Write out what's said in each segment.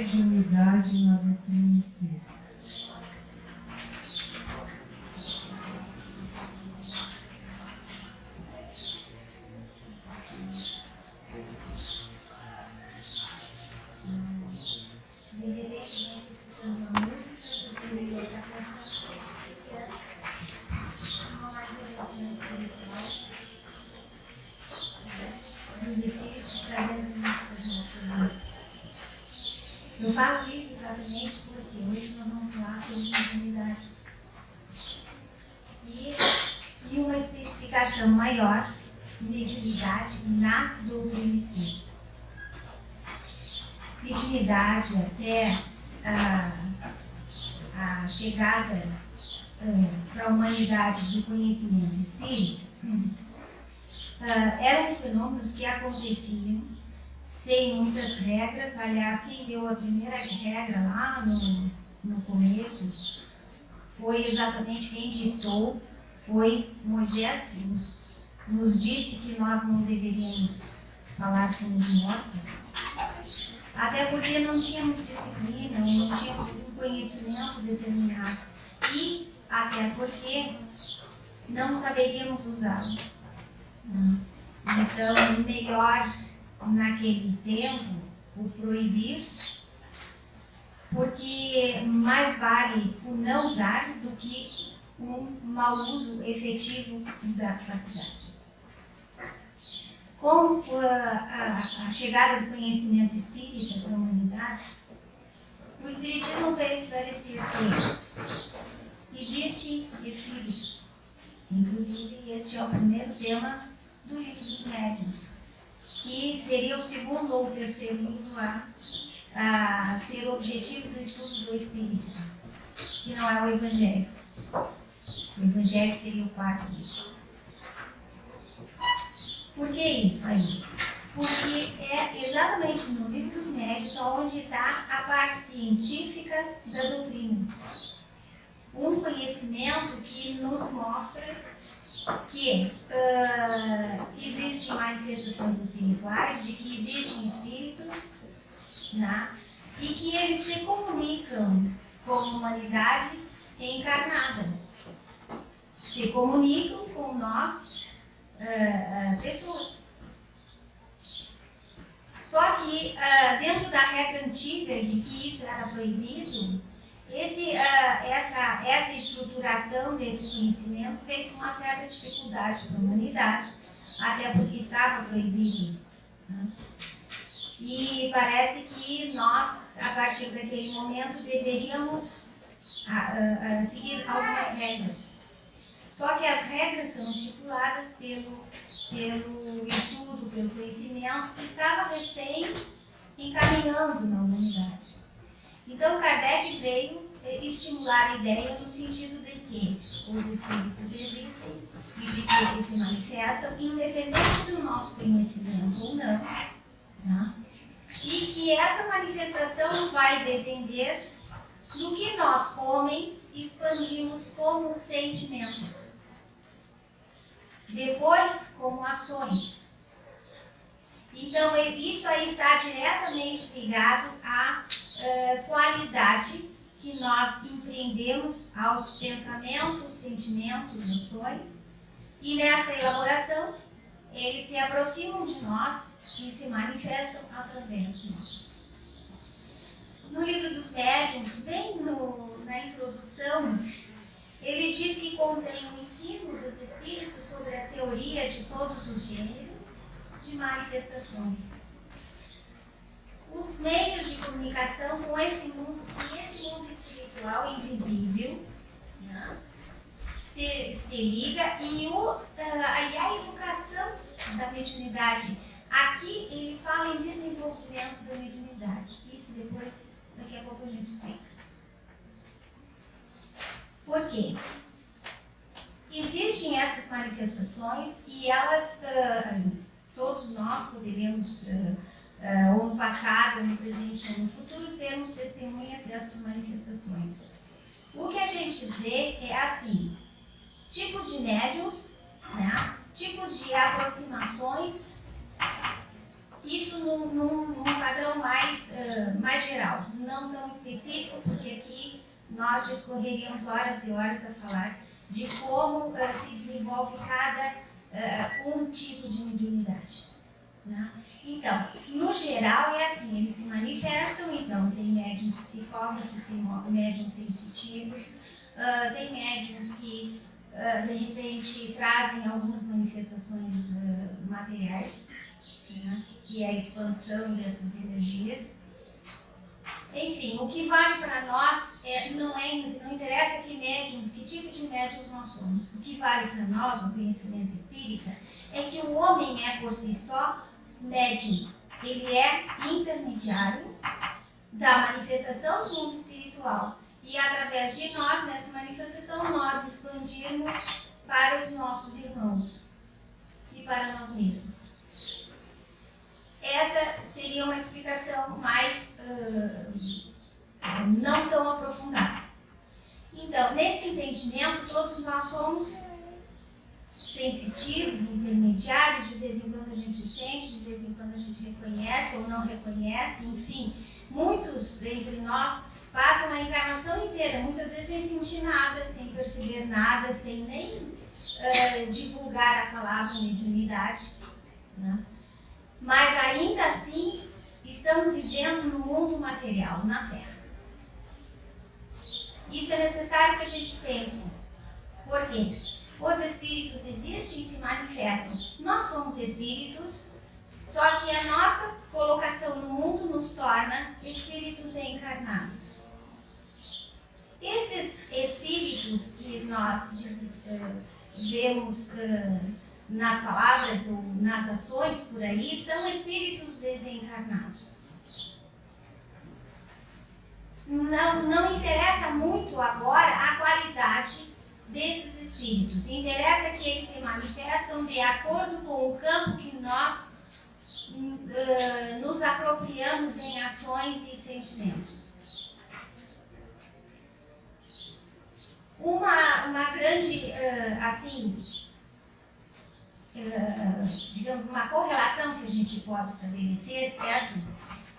mediunidade na doutrina espírita. Eu falo isso exatamente porque hoje nós vamos falar sobre mediunidade. E uma especificação maior de mediunidade na doutrina espírita. Mediunidade até a chegada para a humanidade do conhecimento espírita eram fenômenos que aconteciam sem muitas regras. Aliás, quem deu a primeira regra lá no começo foi exatamente quem ditou, foi Moisés, que nos disse que nós não deveríamos falar com os mortos, até porque não tínhamos disciplina, não tínhamos um conhecimento determinado e até porque não saberíamos usá-lo. Então, melhor naquele tempo o proibir, porque mais vale o não usar do que um mau uso efetivo da capacidade. Com a chegada do conhecimento espírita para a humanidade, o Espiritismo veio esclarecer que existem espíritos. Inclusive, este é o primeiro tema do Livro dos Médiuns, que seria o segundo ou terceiro livro a ser o objetivo do estudo do Espírito, que não é o Evangelho. O Evangelho seria o quarto livro. Por que isso aí? Porque é exatamente no Livro dos Médiuns onde está a parte científica da doutrina. Um conhecimento que nos mostra que existem manifestações espirituais, de que existem espíritos, né? E que eles se comunicam com a humanidade encarnada. Se comunicam com nós, pessoas. Só que dentro da regra antiga de que isso era proibido, essa estruturação desse conhecimento veio com uma certa dificuldade para a humanidade, até porque estava proibido. Né? E parece que nós, a partir daquele momento, deveríamos seguir algumas regras. Só que as regras são estipuladas pelo estudo, pelo conhecimento que estava recém encaminhando na humanidade. Então, Kardec veio estimular a ideia no sentido de que os espíritos existem e de que eles se manifestam, independente do nosso conhecimento ou não, né? E que essa manifestação vai depender do que nós, homens, expandimos como sentimentos, depois como ações. Então, isso aí está diretamente ligado à qualidade que nós empreendemos aos pensamentos, sentimentos, ações, e nessa elaboração eles se aproximam de nós e se manifestam através de nós. No Livro dos Médiuns, bem na introdução, ele diz que contém o ensino dos espíritos sobre a teoria de todos os gêneros de manifestações. Os meios de comunicação com esse mundo, espiritual invisível, né, se liga, e a educação da mediunidade. Aqui ele fala em desenvolvimento da mediunidade. Isso depois, daqui a pouco a gente explica. Por quê? Existem essas manifestações e elas, todos nós poderíamos, ou no passado, ou no presente, ou no futuro, sermos testemunhas dessas manifestações. O que a gente vê é assim, tipos de médiuns, né? Tipos de aproximações, isso num padrão mais mais geral, não tão específico, porque aqui nós discorreríamos horas e horas a falar de como se desenvolve cada um tipo de mediunidade. Né? Então, no geral é assim, eles se manifestam, então tem médiuns psicógrafos, tem médiuns sensitivos, tem médiuns que de repente trazem algumas manifestações materiais, né? Que é a expansão dessas energias. Enfim, o que vale para nós não interessa que tipo de médiuns nós somos. O que vale para nós no conhecimento espírita é que o homem é por si só médium. Ele é intermediário da manifestação do mundo espiritual. E através de nós, nessa manifestação, nós expandirmos para os nossos irmãos e para nós mesmos. Essa seria uma explicação mais não tão aprofundada. Então, nesse entendimento, todos nós somos sensitivos, intermediários, de vez em quando a gente sente, de vez em quando a gente reconhece ou não reconhece, enfim, muitos entre nós passam a encarnação inteira, muitas vezes sem sentir nada, sem perceber nada, sem nem divulgar a palavra mediunidade, né? Mas ainda assim estamos vivendo no mundo material, na Terra. Isso é necessário que a gente pense. Por quê? Os espíritos existem e se manifestam. Nós somos espíritos, só que a nossa colocação no mundo nos torna espíritos encarnados. Esses espíritos que nós vemos nas palavras ou nas ações por aí, são espíritos desencarnados. Não interessa muito agora a qualidade desses espíritos. Interessa que eles se manifestam de acordo com o campo que nós nos apropriamos em ações e sentimentos. Uma grande, digamos, uma correlação que a gente pode estabelecer é assim: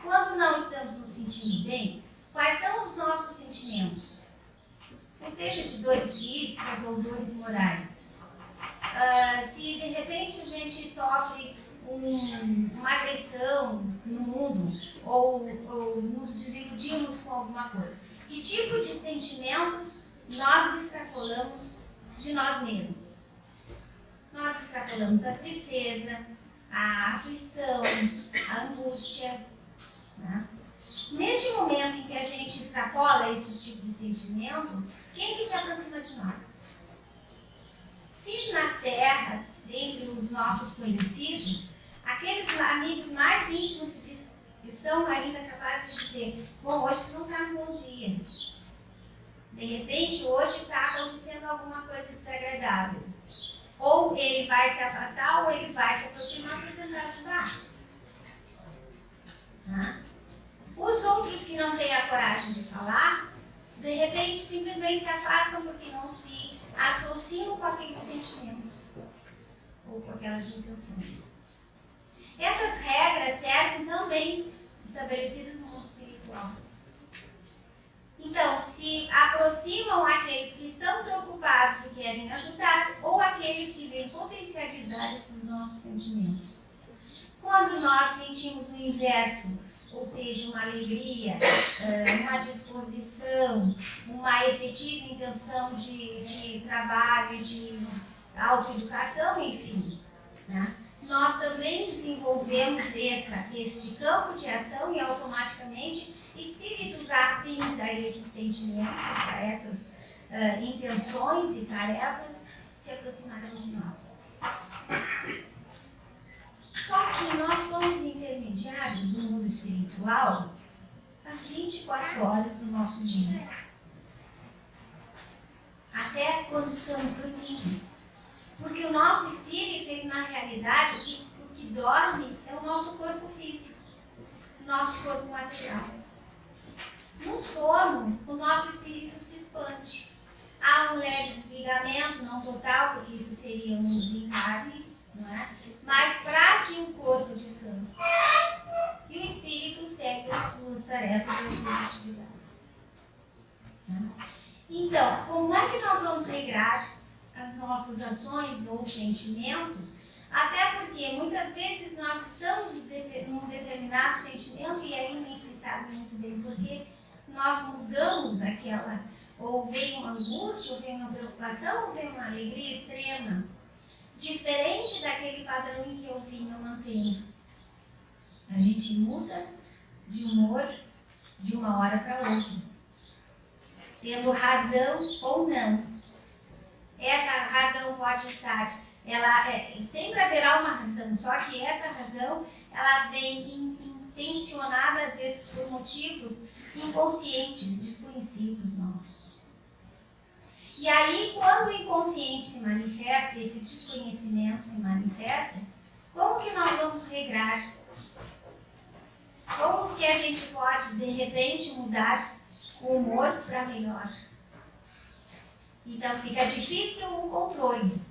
quando não estamos nos sentindo bem, quais são os nossos sentimentos? Ou seja, de dores físicas ou dores morais. Se de repente a gente sofre uma agressão no mundo ou nos desiludimos com alguma coisa, que tipo de sentimentos nós extrapolamos de nós mesmos? Nós extrapolamos a tristeza, a aflição, a angústia, né? Neste momento em que a gente extrapola esse tipo de sentimento, quem que se aproxima de nós? Se na Terra, entre os nossos conhecidos, aqueles amigos mais íntimos estão ainda capazes de dizer: bom, hoje não está um bom dia. De repente, hoje está acontecendo alguma coisa desagradável. Ou ele vai se afastar, ou ele vai se aproximar para tentar ajudar. Tá? Os outros que não têm a coragem de falar, de repente simplesmente se afastam porque não se associam com aqueles sentimentos ou com aquelas intenções. Essas regras servem também estabelecidas no mundo espiritual. Então, se aproximam aqueles que estão preocupados e querem ajudar, ou aqueles que vêm potencializar esses nossos sentimentos. Quando nós sentimos o inverso, ou seja, uma alegria, uma disposição, uma efetiva intenção de trabalho, de autoeducação, enfim, né? Nós também desenvolvemos este campo de ação e automaticamente espíritos afins a esses sentimentos, a essas intenções e tarefas se aproximarão de nós. Só que nós somos intermediários no mundo espiritual às 24 horas do nosso dia. Até quando estamos dormindo. Porque o nosso espírito, ele, na realidade, o que dorme é o nosso corpo físico, o nosso corpo material. No sono, o nosso espírito se expande. Há um leve desligamento, não total, porque isso seria um desencarne, não é? Mas para que o corpo descanse. E o espírito segue as suas tarefas. tarefas e as suas atividades. Tá? Então, como é que nós vamos regrar as nossas ações ou sentimentos? Até porque muitas vezes nós estamos num determinado sentimento e aí nem se sabe muito bem porquê. Nós mudamos aquela, ou vem uma angústia, ou vem uma preocupação, ou vem uma alegria extrema, diferente daquele padrão em que eu vinha mantendo. A gente muda de humor de uma hora para outra, tendo razão ou não. Essa razão pode estar, sempre haverá uma razão, só que essa razão ela vem intencionada às vezes por motivos inconscientes, desconhecidos nossos. E aí, quando o inconsciente se manifesta, esse desconhecimento se manifesta, como que nós vamos regrar? Como que a gente pode, de repente, mudar o humor para melhor? Então, fica difícil o controle.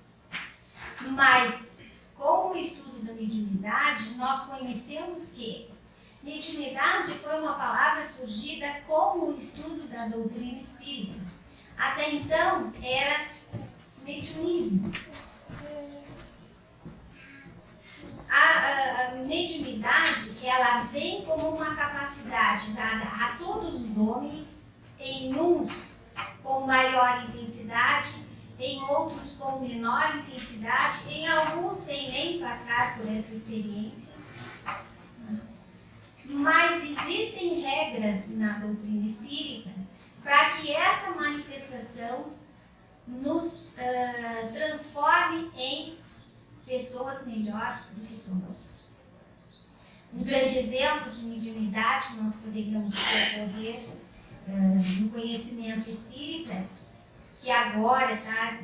Mas, com o estudo da mediunidade, nós conhecemos que mediunidade foi uma palavra surgida com o estudo da doutrina espírita. Até então, era mediunismo. A mediunidade, ela vem como uma capacidade dada a todos os homens, em uns com maior intensidade, em outros com menor intensidade, em alguns sem nem passar por essa experiência. Mas existem regras na doutrina espírita para que essa manifestação nos transforme em pessoas melhor do que somos. Um grande exemplo de mediunidade nós poderíamos percorrer no conhecimento espírita, que agora está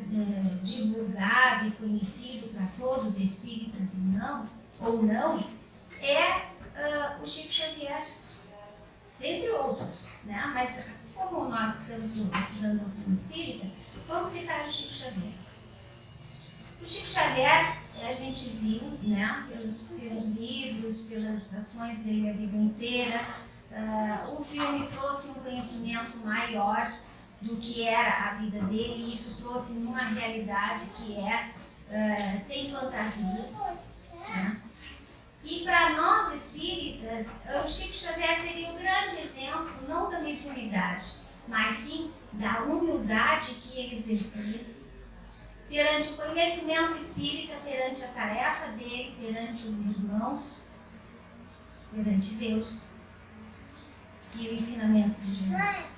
divulgado e conhecido para todos os espíritas ou não, é o Chico Xavier, dentre outros, né? Mas como nós estamos estudando a doutrina espírita, vamos citar o Chico Xavier. O Chico Xavier, a gente viu, né, pelos livros, pelas ações dele a vida inteira, o filme trouxe um conhecimento maior do que era a vida dele, e isso trouxe uma realidade que é sem fantasia. Né? E para nós espíritas, o Chico Xavier seria um grande exemplo, não da mediunidade, mas sim da humildade que ele exercia perante o conhecimento espírita, perante a tarefa dele, perante os irmãos, perante Deus e o ensinamento de Jesus.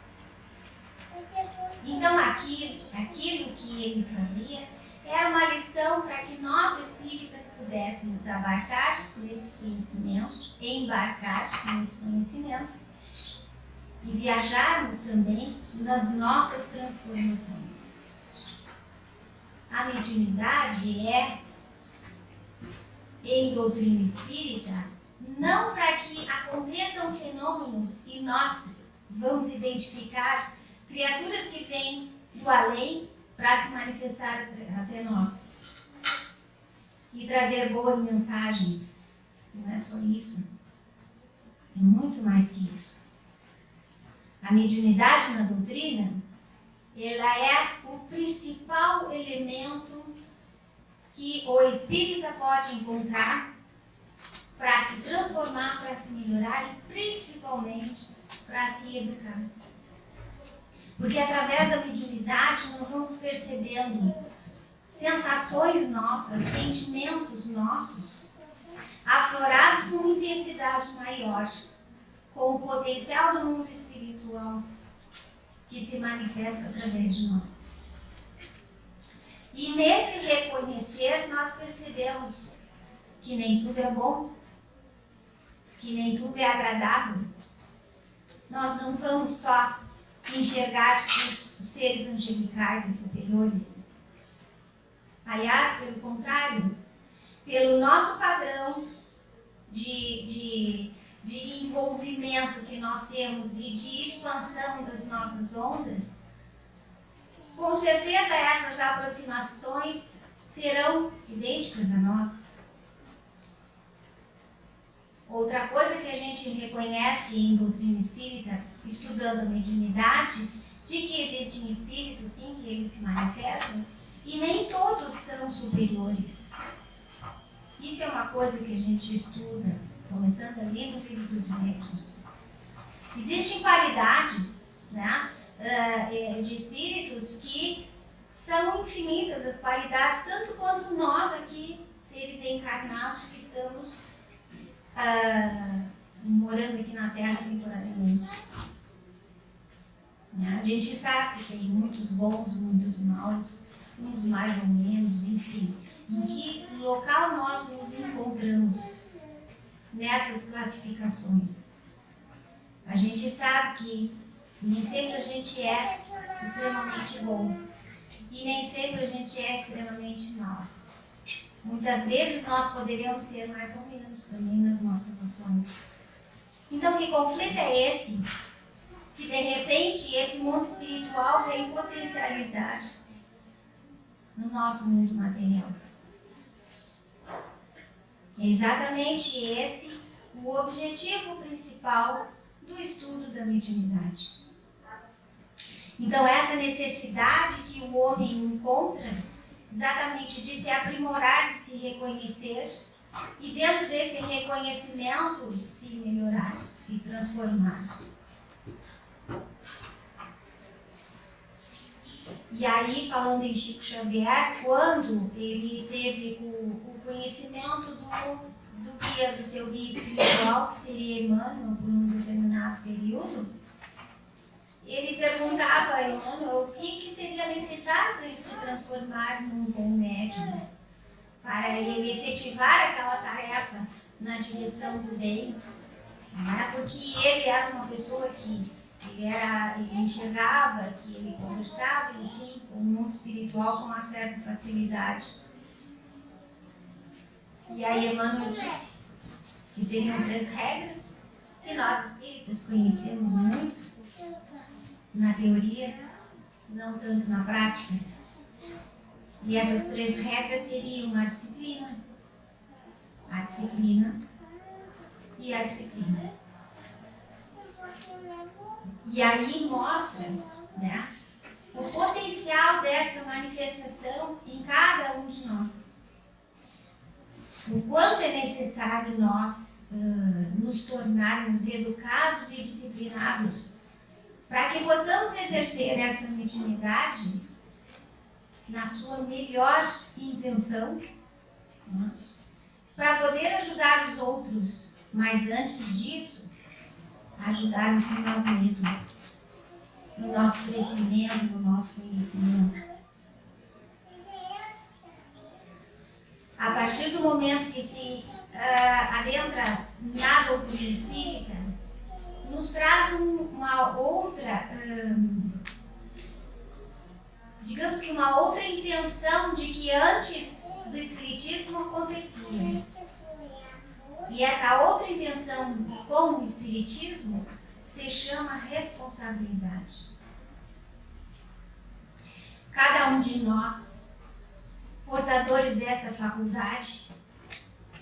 Então aquilo que ele fazia era uma lição para que nós espíritas pudéssemos abarcar nesse conhecimento, embarcar nesse conhecimento e viajarmos também nas nossas transformações. A mediunidade é, em doutrina espírita, não para que aconteçam fenômenos e nós vamos identificar criaturas que vêm do além para se manifestar até nós e trazer boas mensagens. Não é só isso, é muito mais que isso. A mediunidade na doutrina, ela é o principal elemento que o espírita pode encontrar para se transformar, para se melhorar e principalmente para se educar. Porque através da mediunidade nós vamos percebendo sensações nossas, sentimentos nossos, aflorados com uma intensidade maior, com o potencial do mundo espiritual que se manifesta através de nós. E nesse reconhecer nós percebemos que nem tudo é bom, que nem tudo é agradável. Nós não vamos só enxergar os seres angelicais e superiores. Aliás, pelo contrário, pelo nosso padrão de envolvimento que nós temos e de expansão das nossas ondas, com certeza essas aproximações serão idênticas a nós. Outra coisa que a gente reconhece em doutrina espírita, estudando a mediunidade, de que existem espíritos, sim, que eles se manifestam, e nem todos são superiores. Isso é uma coisa que a gente estuda, começando ali no livro dos médiuns. Existem qualidades, né, de espíritos que são infinitas, as qualidades, tanto quanto nós aqui, seres encarnados, que estamos morando aqui na Terra temporariamente. A gente sabe que tem muitos bons, muitos maus, uns mais ou menos, enfim. Em que local nós nos encontramos nessas classificações? A gente sabe que nem sempre a gente é extremamente bom e nem sempre a gente é extremamente mal. Muitas vezes nós poderíamos ser mais ou menos também nas nossas ações. Então, que conflito é esse? Que de repente esse mundo espiritual vem potencializar no nosso mundo material. É exatamente esse o objetivo principal do estudo da mediunidade. Então, essa necessidade que o homem encontra, exatamente de se aprimorar, de se reconhecer, e dentro desse reconhecimento se melhorar, se transformar. E aí, falando em Chico Xavier, quando ele teve o conhecimento do guia, do seu guia espiritual, que seria Emmanuel, por um determinado período, ele perguntava a Emmanuel o que seria necessário para ele se transformar num bom médium, para ele efetivar aquela tarefa na direção do bem, né? Porque ele era uma pessoa que ele enxergava, que ele conversava, enfim, com o mundo espiritual com uma certa facilidade. E aí Emmanuel disse que seriam 3 regras que nós espíritas conhecemos muito na teoria, não tanto na prática. E essas 3 regras seriam a disciplina e a disciplina. E aí mostra, né, o potencial desta manifestação em cada um de nós. O quanto é necessário nós nos tornarmos educados e disciplinados para que possamos exercer essa mediunidade na sua melhor intenção, né, para poder ajudar os outros, mas antes disso, ajudarmos nós mesmos, no nosso crescimento, no nosso conhecimento. A partir do momento que se adentra na doutrina espírita, nos traz uma outra, digamos que uma outra intenção de que antes do espiritismo acontecia. E essa outra intenção com o espiritismo se chama responsabilidade. Cada um de nós, portadores dessa faculdade,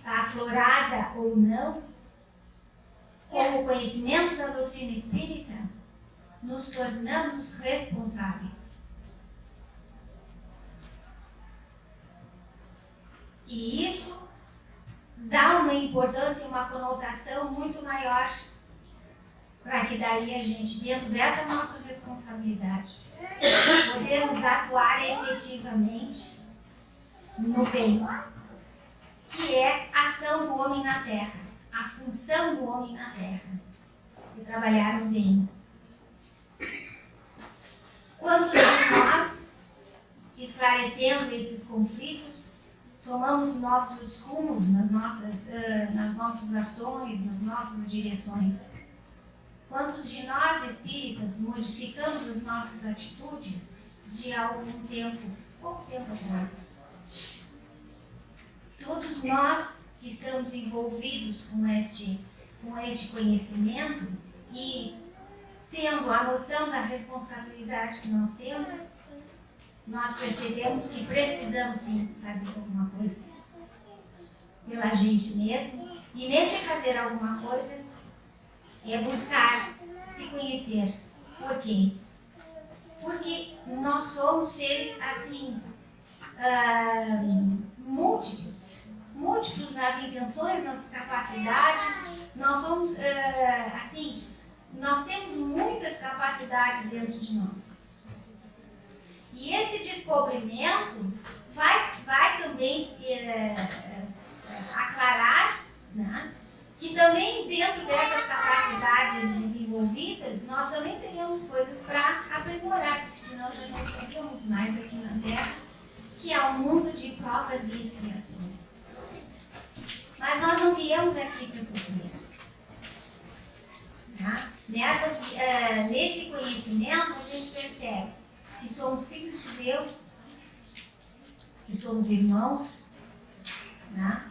aflorada ou não, com o conhecimento da doutrina espírita, nos tornamos responsáveis. E isso dá uma importância, uma conotação muito maior, para que daí a gente, dentro dessa nossa responsabilidade, podemos atuar efetivamente no bem, que é a ação do homem na Terra, a função do homem na Terra, de trabalhar no bem. Quantos de nós esclarecemos esses conflitos, tomamos novos rumos nas nossas ações, nas nossas direções? Quantos de nós, espíritas, modificamos as nossas atitudes de algum tempo, pouco tempo atrás? Todos nós que estamos envolvidos com este conhecimento e tendo a noção da responsabilidade que nós temos, nós percebemos que precisamos sim fazer alguma coisa pela gente mesmo E nesse fazer alguma coisa, é buscar se conhecer. Por quê? Porque nós somos seres, assim, múltiplos. Múltiplos nas intenções, nas capacidades. Nós somos, assim, nós temos muitas capacidades dentro de nós. E esse descobrimento vai também aclarar, né, que também dentro dessas capacidades desenvolvidas, nós também teríamos coisas para aprimorar, porque senão já não teríamos mais aqui na Terra, que é um mundo de provas e expiações. Mas nós não viemos aqui para sofrer. Tá? Nesse conhecimento, a gente percebe que somos filhos de Deus, que somos irmãos, né?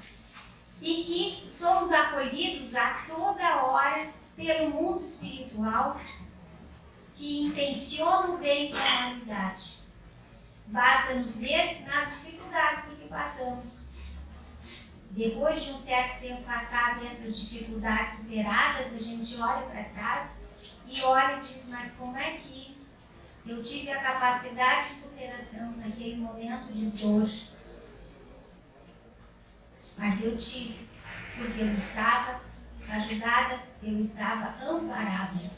E que somos acolhidos a toda hora pelo mundo espiritual que intenciona o bem para a humanidade. Basta nos ver nas dificuldades por que passamos. Depois de um certo tempo passado e essas dificuldades superadas, a gente olha para trás e olha e diz, mas como é que eu tive a capacidade de superação naquele momento de dor? Mas eu tive, porque eu estava ajudada, eu estava amparada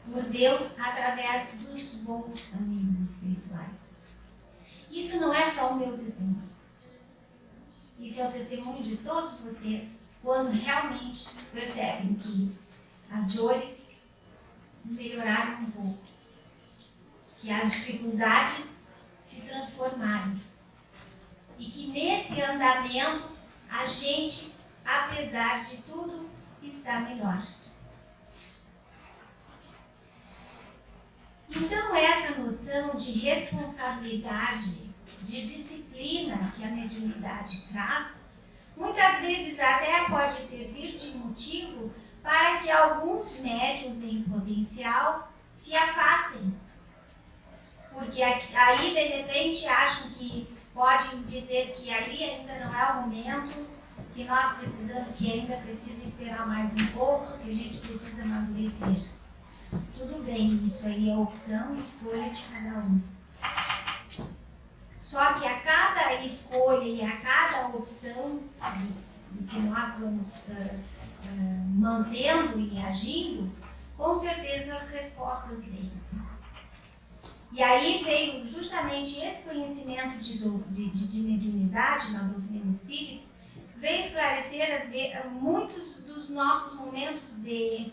por Deus através dos bons caminhos espirituais. Isso não é só o meu testemunho. Isso é o testemunho de todos vocês, quando realmente percebem que as dores melhoraram um pouco, que as dificuldades se transformaram. E que nesse andamento, a gente, apesar de tudo, está melhor. Então, essa noção de responsabilidade, de disciplina que a mediunidade traz, muitas vezes até pode servir de motivo para que alguns médiuns em potencial se afastem. Porque aí, de repente, acham que podem dizer que ali ainda não é o momento, que nós precisamos, que ainda precisa esperar mais um pouco, que a gente precisa amadurecer. Tudo bem, isso aí é opção e escolha de cada um. Só que a cada escolha e a cada opção que nós vamos mantendo e agindo, com certeza as respostas vêm. E aí veio justamente esse conhecimento de mediunidade na doutrina espírita, veio esclarecer muitos dos nossos momentos de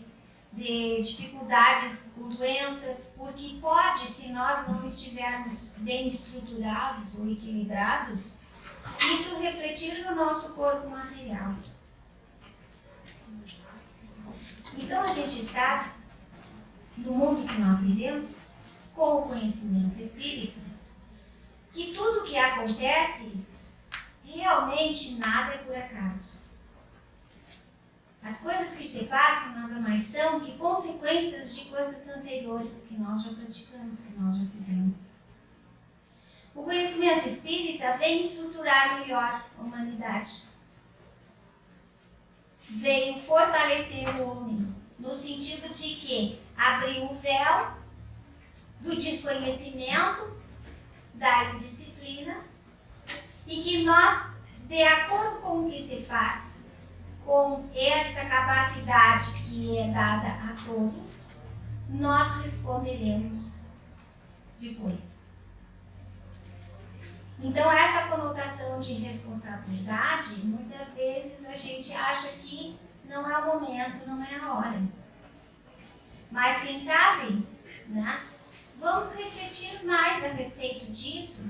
dificuldades com doenças, porque pode, se nós não estivermos bem estruturados ou equilibrados, isso refletir no nosso corpo material. Então a gente sabe, no mundo que nós vivemos, com o conhecimento espírita, que tudo que acontece, realmente nada é por acaso. As coisas que se passam nada mais são que consequências de coisas anteriores que nós já praticamos, que nós já fizemos. O conhecimento espírita vem estruturar melhor a humanidade. Veio fortalecer o homem, no sentido de que abriu o véu do desconhecimento, da indisciplina, e que nós, de acordo com o que se faz, com esta capacidade que é dada a todos, nós responderemos depois. Então, essa conotação de responsabilidade, muitas vezes a gente acha que não é o momento, não é a hora. Mas quem sabe, né? Vamos refletir mais a respeito disso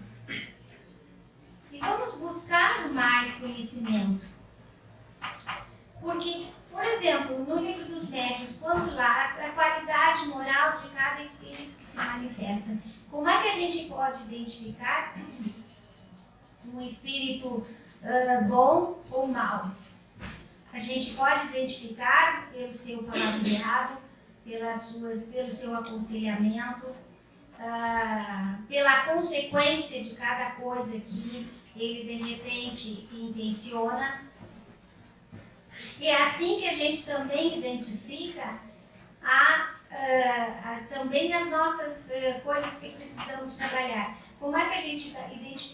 e vamos buscar mais conhecimento. Porque, por exemplo, no livro dos médiuns, quando lá a qualidade moral de cada espírito que se manifesta, como é que a gente pode identificar um espírito bom ou mau? A gente pode identificar pelo seu palavreado, pelo seu aconselhamento, pela consequência de cada coisa que ele de repente intenciona. E é assim que a gente também identifica também as nossas coisas que precisamos trabalhar. Como é que a gente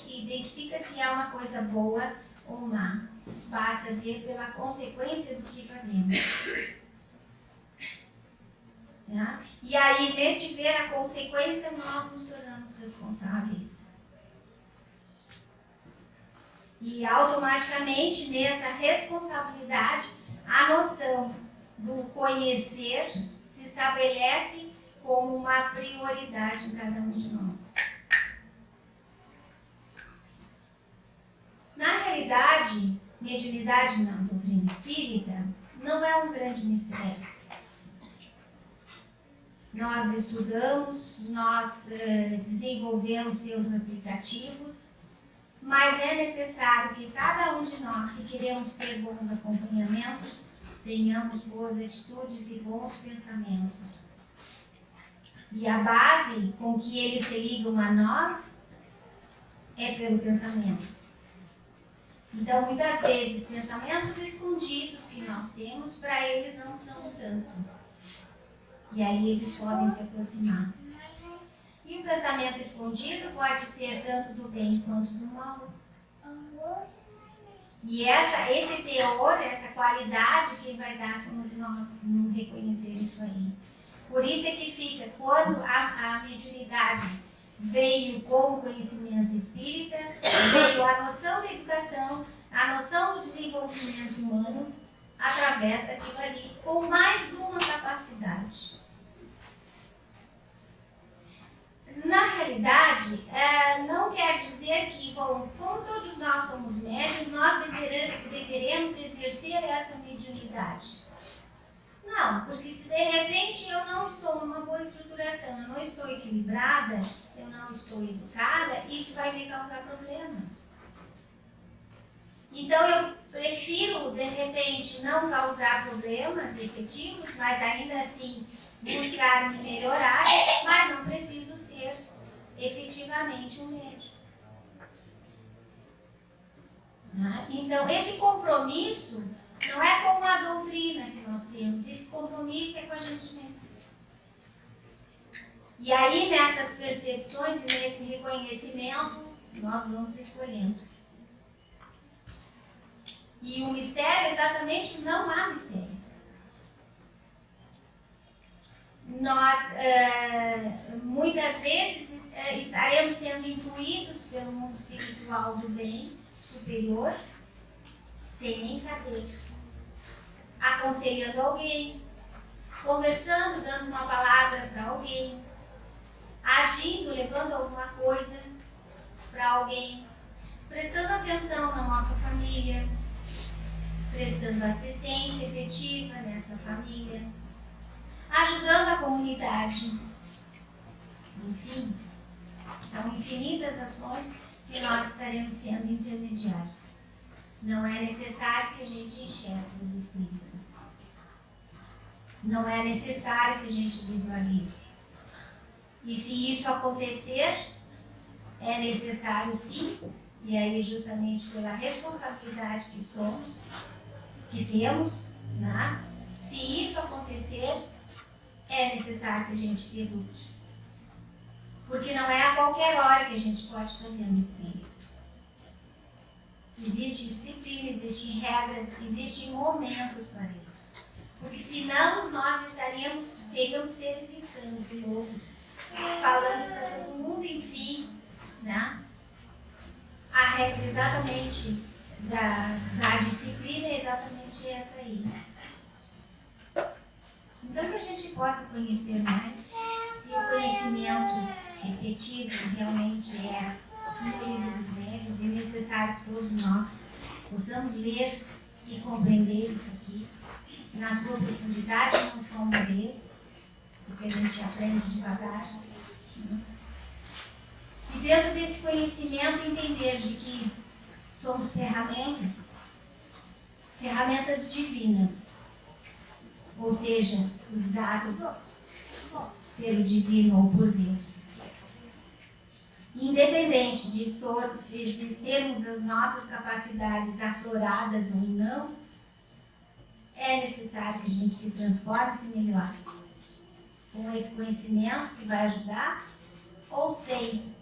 identifica se é uma coisa boa ou má? Basta ver pela consequência do que fazemos. Tá? E aí, em vez de ver a consequência, nós nos tornamos responsáveis. E automaticamente, nessa responsabilidade, a noção do conhecer se estabelece como uma prioridade em cada um de nós. Na realidade, mediunidade na doutrina espírita não é um grande mistério. Nós estudamos, nós desenvolvemos seus aplicativos, mas é necessário que cada um de nós, se queremos ter bons acompanhamentos, tenhamos boas atitudes e bons pensamentos. E a base com que eles se ligam a nós é pelo pensamento. Então, muitas vezes, pensamentos escondidos que nós temos, para eles não são tanto. E aí eles podem se aproximar. E o pensamento escondido pode ser tanto do bem quanto do mal. E esse teor, essa qualidade, quem vai dar somos nós, no reconhecer isso aí. Por isso é que fica, quando a mediunidade veio com o conhecimento espírita, veio a noção da educação, a noção do desenvolvimento humano, através daquilo ali, com mais uma capacidade. Na realidade, não quer dizer que, bom, como todos nós somos médiuns, nós deveremos exercer essa mediunidade. Não, porque se de repente eu não estou numa boa estruturação, eu não estou equilibrada, eu não estou educada, isso vai me causar problema. Então eu prefiro, de repente, não causar problemas efetivos, mas ainda assim buscar me melhorar, mas não preciso ser efetivamente um médium. Então, esse compromisso não é com a doutrina que nós temos, esse compromisso é com a gente mesmo. E aí, nessas percepções e nesse reconhecimento, nós vamos escolhendo. E o mistério, exatamente, não há mistério. Nós, muitas vezes, estaremos sendo intuídos pelo mundo espiritual do bem superior, sem nem saber. Aconselhando alguém, conversando, dando uma palavra para alguém, agindo, levando alguma coisa para alguém, prestando atenção na nossa família, prestando assistência efetiva nessa família, ajudando a comunidade. Enfim, são infinitas ações que nós estaremos sendo intermediários. Não é necessário que a gente enxergue os espíritos. Não é necessário que a gente visualize. E se isso acontecer, é necessário sim, e aí justamente pela responsabilidade que somos, que temos, né? Se isso acontecer, é necessário que a gente se eduque. Porque não é a qualquer hora que a gente pode estar tendo espírito. Existe disciplina, existem regras, existem momentos para isso. Porque senão nós seríamos seres insanos e loucos, falando para todo mundo, enfim, né? A regra exatamente da disciplina é exatamente essa aí. Então que a gente possa conhecer mais, e o conhecimento efetivo realmente é no livro dos médiuns, e é necessário que todos nós possamos ler e compreender isso aqui na sua profundidade, não só uma vez, porque a gente aprende devagar. E dentro desse conhecimento entender de que somos ferramentas divinas, ou seja, usado pelo divino ou por Deus. Independente de termos as nossas capacidades afloradas ou não, é necessário que a gente se transforme e se melhore com esse conhecimento que vai ajudar, ou sem,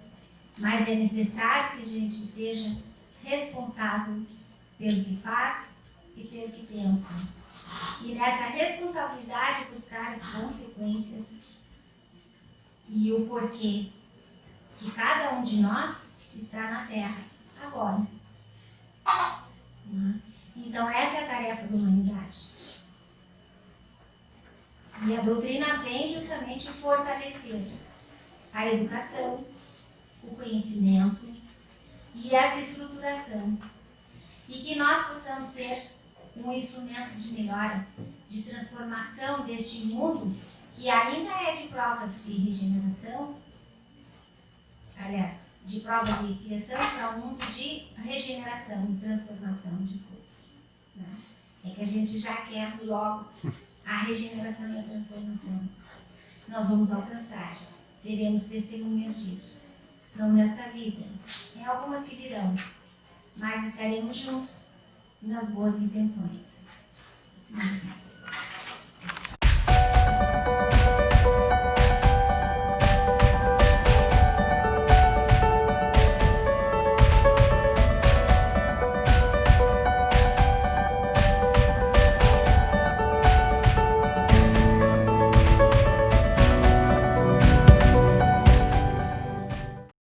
mas é necessário que a gente seja responsável pelo que faz e pelo que pensa. E nessa responsabilidade buscar as consequências e o porquê que cada um de nós está na Terra agora. Então essa é a tarefa da humanidade. E a doutrina vem justamente fortalecer a educação, o conhecimento e essa estruturação. E que nós possamos ser um instrumento de melhora, de transformação deste mundo que ainda é de provas de regeneração, aliás, de provas de expiação para um mundo de regeneração e transformação, desculpa. É que a gente já quer logo a regeneração e a transformação. Nós vamos alcançar, seremos testemunhas disso. Não nesta vida, em algumas que virão, mas estaremos juntos nas boas intenções.